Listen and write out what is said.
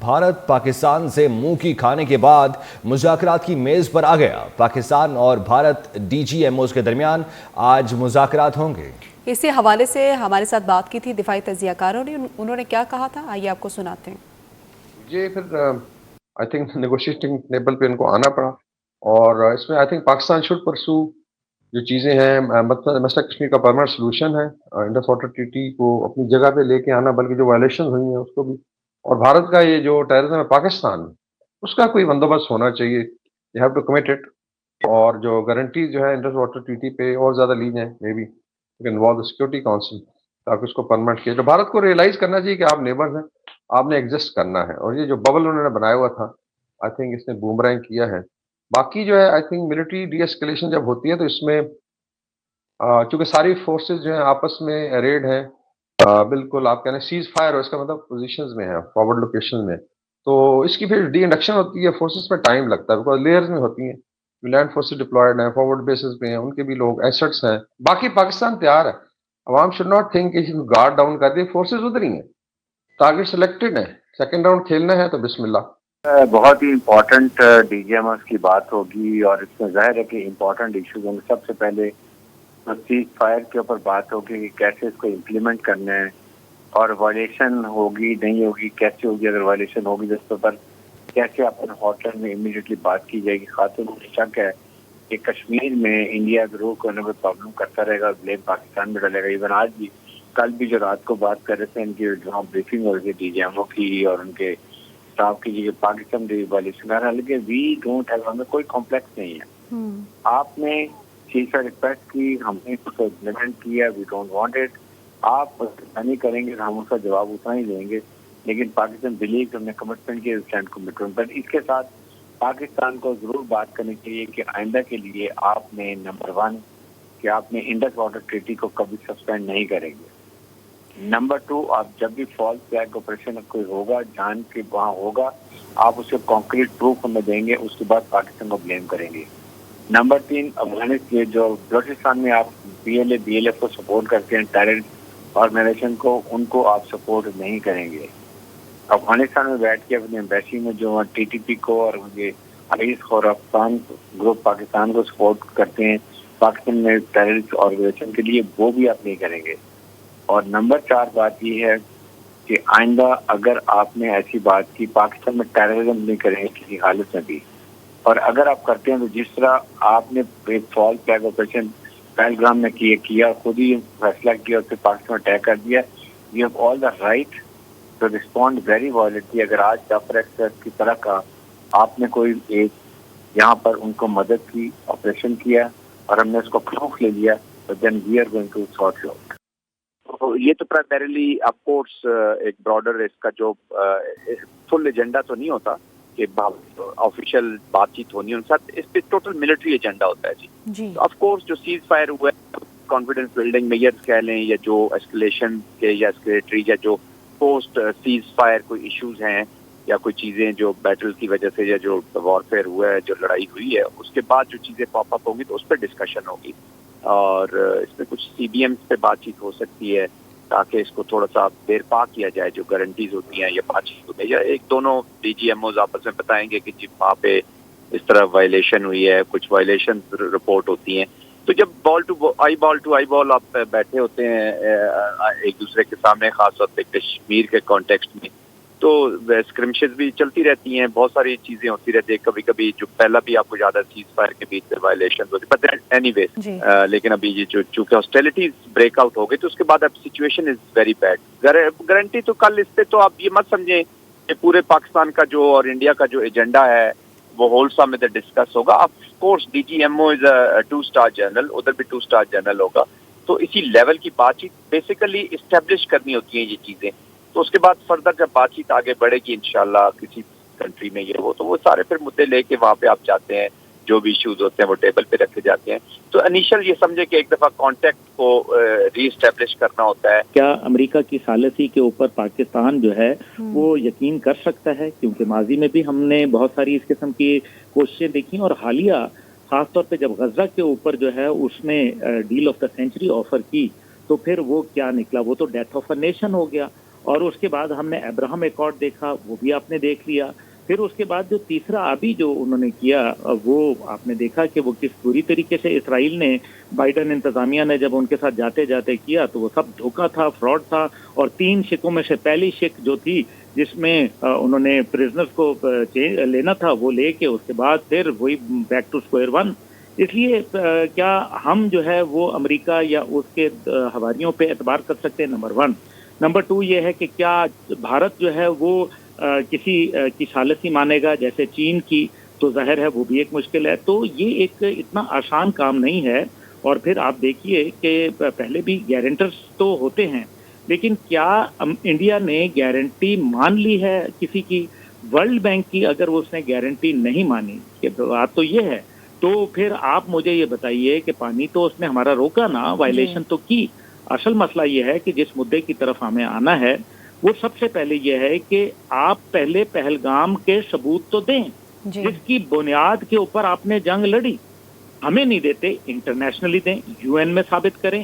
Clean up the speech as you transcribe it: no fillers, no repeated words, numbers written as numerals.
بھارت پاکستان سے منہ کی کھانے کے بعد مذاکرات کی میز پر آ گیا۔ پاکستان اور Bharat D G M Os کے درمیان آج مذاکرات ہوں گے۔ اسی حوالے سے ہمارے ساتھ بات کی تھی دفاعی تجزیہ کاروں نے، انہوں نے کیا کہا تھا، آئیے آپ کو سناتے ہیں۔ یہ پھر آئی تھنک نیگوشیٹنگ ٹیبل پہ ان کو آنا پڑا، اور اس میں آئی تھنک پاکستان شوڈ پرسو جو چیزیں ہیں، مسئلہ کشمیر کا پرماننٹ سلوشن ہے، انڈس واٹر ٹریٹی کو اپنی جگہ پہ لے کے آنا، بلکہ جو وائلیشن ہوئی ہیں اس کو بھی، اور بھارت کا یہ جو ٹیررزم ہے پاکستان، اس کا کوئی بندوبست ہونا چاہیے۔ You have to commit it, اور جو گارنٹیز جو ہے انڈس واٹر ٹریٹی پہ اور زیادہ لی جائیں، may be involve the security council, تاکہ اس کو پرماننٹ کیا۔ جو بھارت کو ریئلائز کرنا چاہیے کہ آپ نیبرز ہیں، آپ نے ایگزسٹ کرنا ہے، اور یہ جو ببل انہوں نے بنایا ہوا تھا، آئی تھنک اس نے بومرینگ کیا ہے۔ باقی جو ہے آئی تھنک ملٹری ڈی ایسکیلیشن جب ہوتی ہے تو اس میں چونکہ ساری فورسز جو ہیں آپس میں ریڈ ہیں، بالکل آپ کہنے سیز فائر ہو، اس کا مطلب پوزیشنز میں ہے، فارورڈ لوکیشن میں، تو اس کی پھر ڈی انڈکشن ہوتی ہے، فورسز میں ٹائم لگتا ہے، بیکاز لیئرز میں ہوتی ہیں، لینڈ فورسز ڈپلائڈ ہیں، فارورڈ بیسز پہ ہیں، ان کے بھی لوگ ایسٹس ہیں۔ باقی پاکستان تیار ہے، عوام شوڈ ناٹ تھنک کہ گارڈ ڈاؤن کر دیں، فورسز ادھر ہی ہیں، ٹارگیٹ سلیکٹڈ ہے، سیکنڈ راؤنڈ کھیلنا ہے تو بسم اللہ۔ بہت ہی important D G M S کی بات ہوگی، اور اس میں ظاہر ہے کہ امپورٹنٹ ایشوز ہوں گے۔ سب سے پہلے سیز فائر کے اوپر بات ہوگی کہ کیسے اس کو امپلیمنٹ کرنا ہے، اور وائلیشن ہوگی نہیں ہوگی، کیسے ہوگی، اگر وائلیشن ہوگی تو اس پر کیسے اپنے ہاٹ لائن میں امیڈیٹلی بات کی جائے گی۔ خاتون کو شک ہے کہ کشمیر میں انڈیا ضرور کوئی نہ کوئی پرابلم کرتا رہے گا، بلیم پاکستان میں ڈالے گا۔ ایون آج بھی، کل بھی جو رات کو بات کر رہے تھے، ان کی جہاں بریفنگ ہو رہی تھی ڈی جی ایم او کی اور ان کے اسٹاف کی، کہ پاکستان وائلیشن کر رہا ہے، لیکن وی ڈونٹ ہیو، ہمیں کوئی کمپلیکس نہیں ہے۔ آپ نے چیز کا ریکویسٹ کی، ہم نے اس کو امپلیمنٹ کیا، وی ڈونٹ وانٹ اٹ۔ آپ نہیں کریں گے تو ہم اس کا جواب اتنا ہی دیں گے، لیکن پاکستان بلیو کہ ہم نے کمٹمنٹ کیا، اسٹینڈ کمٹمنٹ۔ بٹ اس کے ساتھ پاکستان کو ضرور بات کرنی چاہیے کہ آئندہ کے لیے آپ نے نمبر 1 کہ آپ نے انڈس واٹر ٹریٹی کو کبھی سسپینڈ نہیں کریں گے۔ نمبر 2، آپ جب بھی فالس فلیگ آپریشن کوئی ہوگا، جان کے وہاں ہوگا، آپ اسے کانکریٹ پروف ہمیں دیں گے، اس کے بعد پاکستان کو بلیم کریں گے۔ نمبر 3، افغانستان جو بلوچستان میں آپ بی ایل ایف کو سپورٹ کرتے ہیں، ٹیررسٹ آرگنائزیشن کو، ان کو آپ سپورٹ نہیں کریں گے۔ افغانستان میں بیٹھ کے اپنے ایمبیسی میں جو ٹی ٹی پی کو اور عریض خورافان گروپ پاکستان کو سپورٹ کرتے ہیں پاکستان میں ٹیررسٹ آرگنائزیشن کے لیے، وہ بھی آپ نہیں کریں گے۔ اور نمبر 4 بات یہ ہے کہ آئندہ اگر آپ نے ایسی بات کی، پاکستان میں ٹیررزم نہیں کریں گے کسی حالت میں بھی، اور اگر آپ کرتے ہیں تو جس طرح آپ نے ایک فال فلیگ آپریشن پہلگام میں کیا، خود ہی فیصلہ کیا اور پھر پاکستان میں اٹیک کر دیا، you have all the right to respond very violently. اگر آج جعفر ایکسپریس کی طرح کا آپ نے کوئی ایک یہاں پر ان کو مدد کی، آپریشن کیا، اور ہم نے اس کو پروف لے لیا، تو then we are going to sort out. یہ تو پرائمریلی آف کورس ایک براڈر اس کا جو فل ایجنڈا تو نہیں ہوتا کہ آفیشیل بات چیت ہونی ہے ان ساتھ، اس پہ ٹوٹل ملٹری ایجنڈا ہوتا ہے جی۔ آف کورس جو سیز فائر ہوا ہے، کانفیڈنس بلڈنگ میئرز کہہ لیں، یا جو ایسکلیشن کے یا اسکلیٹری یا جو پوسٹ سیز فائر کوئی ایشوز ہیں، یا کوئی چیزیں جو بیٹل کی وجہ سے یا جو وارفیئر ہوا ہے، جو لڑائی ہوئی ہے، اس کے بعد جو چیزیں پاپ اپ ہوگی تو اس پہ ڈسکشن ہوگی، اور اس میں کچھ سی بی ایمز پہ بات چیت ہو سکتی ہے تاکہ اس کو تھوڑا سا دیر پا کیا جائے، جو گارنٹیز ہوتی ہیں یا بات چیت ہوتی ہے، یا ایک دونوں ڈی جی ایم اوز آپس میں بتائیں گے کہ جی وہاں پہ اس طرح وائلیشن ہوئی ہے، کچھ وائلیشن رپورٹ ہوتی ہیں۔ تو جب بال ٹو آئی بال آپ بیٹھے ہوتے ہیں ایک دوسرے کے سامنے، خاص طور پہ کشمیر کے کانٹیکسٹ میں، تو اسکرمشز بھی چلتی رہتی ہیں، بہت ساری چیزیں ہوتی رہتی ہیں، کبھی کبھی جو پہلا بھی آپ کو یاد ہے سیز فائر کے بیچ وائلیشن ہوتی ہے، بٹ اینی وے، لیکن ابھی یہ چونکہ ہاسٹیلٹیز بریک آؤٹ ہو گئی تو اس کے بعد اب situation is very bad. Guarantee تو کل اس پہ تو آپ یہ مت سمجھیں کہ پورے پاکستان کا جو اور انڈیا کا جو ایجنڈا ہے وہ ہول سمٹ ڈسکس ہوگا۔ Of course D G M O is a 2 star general, ادھر بھی 2 اسٹار جنرل ہوگا، تو اسی لیول کی بات چیت بیسیکلی اسٹیبلش کرنی ہوتی ہیں یہ چیزیں، تو اس کے بعد فردر جب بات چیت آگے بڑھے گی انشاءاللہ کسی کنٹری میں یہ ہو، تو وہ سارے پھر مدعے لے کے وہاں پہ آپ جاتے ہیں، جو بھی ایشوز ہوتے ہیں وہ ٹیبل پہ رکھے جاتے ہیں۔ تو انیشل یہ سمجھے کہ ایک دفعہ کانٹیکٹ کو ری اسٹیبلش کرنا ہوتا ہے۔ کیا امریکہ کی ثالثی کے اوپر پاکستان جو ہے وہ یقین کر سکتا ہے؟ کیونکہ ماضی میں بھی ہم نے بہت ساری اس قسم کی کوششیں دیکھی، اور حالیہ خاص طور پہ جب غزہ کے اوپر جو ہے اس نے deal of the century offer کی تو پھر وہ کیا نکلا، وہ تو ڈیتھ آف اے نیشن ہو گیا، اور اس کے بعد ہم نے ابراہم ایکارڈ دیکھا, وہ بھی آپ نے دیکھ لیا. پھر اس کے بعد جو تیسرا ابھی جو انہوں نے کیا وہ آپ نے دیکھا کہ وہ کس پوری طریقے سے اسرائیل نے, بائیڈن انتظامیہ نے جب ان کے ساتھ جاتے جاتے کیا تو وہ سب دھوکہ تھا, فراڈ تھا. اور 3 شکوں میں سے پہلی شک جو تھی جس میں انہوں نے پریزنرز کو لینا تھا وہ لے کے اس کے بعد پھر وہی بیک ٹو اسکوائر ون. اس لیے کیا ہم جو ہے وہ امریکہ یا اس کے حواریوں پہ اعتبار کر سکتے ہیں؟ نمبر 1. نمبر 2 یہ ہے کہ کیا بھارت جو ہے وہ کسی کی ثالثی مانے گا جیسے چین کی؟ تو ظاہر ہے وہ بھی ایک مشکل ہے. تو یہ ایک اتنا آسان کام نہیں ہے. اور پھر آپ دیکھیے کہ پہلے بھی گارنٹرز تو ہوتے ہیں, لیکن کیا انڈیا نے گارنٹی مان لی ہے کسی کی؟ ورلڈ بینک کی اگر اس نے گارنٹی نہیں مانی, کہ بات تو یہ ہے, تو پھر آپ مجھے یہ بتائیے کہ پانی تو اس نے ہمارا روکا نا, وائلیشن تو کی. اصل مسئلہ یہ ہے کہ جس مدعے کی طرف ہمیں آنا ہے وہ سب سے پہلے یہ ہے کہ آپ پہلے پہلگام کے ثبوت تو دیں جس کی بنیاد کے اوپر آپ نے جنگ لڑی. ہمیں نہیں دیتے, انٹرنیشنلی دیں, UN میں ثابت کریں,